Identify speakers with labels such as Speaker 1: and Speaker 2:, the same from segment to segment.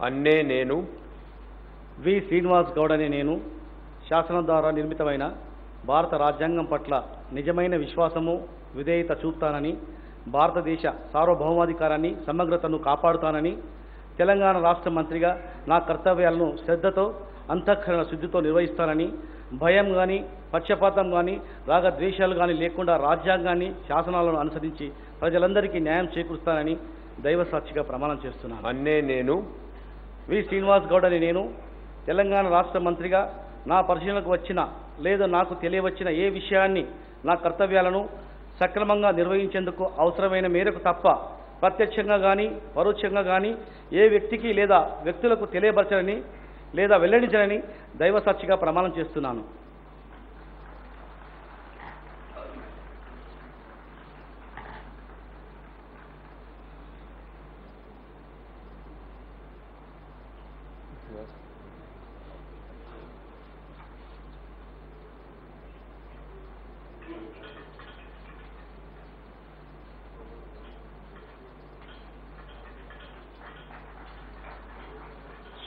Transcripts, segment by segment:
Speaker 1: అన్నే నేను
Speaker 2: వి శ్రీనివాస్ గౌడ్ అనే నేను శాసనం ద్వారా నిర్మితమైన భారత రాజ్యాంగం పట్ల నిజమైన విశ్వాసము విధేయత చూపుతానని, భారతదేశ సార్వభౌమాధికారాన్ని సమగ్రతను కాపాడుతానని, తెలంగాణ రాష్ట్ర మంత్రిగా నా కర్తవ్యాలను శ్రద్ధతో అంతఃకరణ శుద్ధితో నిర్వహిస్తానని, భయం కానీ పక్షపాతం కానీ రాగద్వేషాలు కానీ లేకుండా రాజ్యాంగాన్ని శాసనాలను అనుసరించి ప్రజలందరికీ న్యాయం చేకూరుస్తానని దైవ సాక్షిగా ప్రమాణం చేస్తున్నాను.
Speaker 1: అన్నే నేను
Speaker 2: వి శ్రీనివాస్ గౌడ్ అని నేను తెలంగాణ రాష్ట్ర మంత్రిగా నా పరిశీలనకు వచ్చిన లేదా నాకు తెలియవచ్చిన ఏ విషయాన్ని నా కర్తవ్యాలను సక్రమంగా నిర్వహించేందుకు అవసరమైన మేరకు తప్ప ప్రత్యక్షంగా కానీ పరోక్షంగా కానీ ఏ వ్యక్తికి లేదా వ్యక్తులకు తెలియపరచనని లేదా వెల్లడించనని దైవ సాక్షిగా ప్రమాణం చేస్తున్నాను.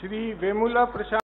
Speaker 3: श्री वेमुला प्रशांत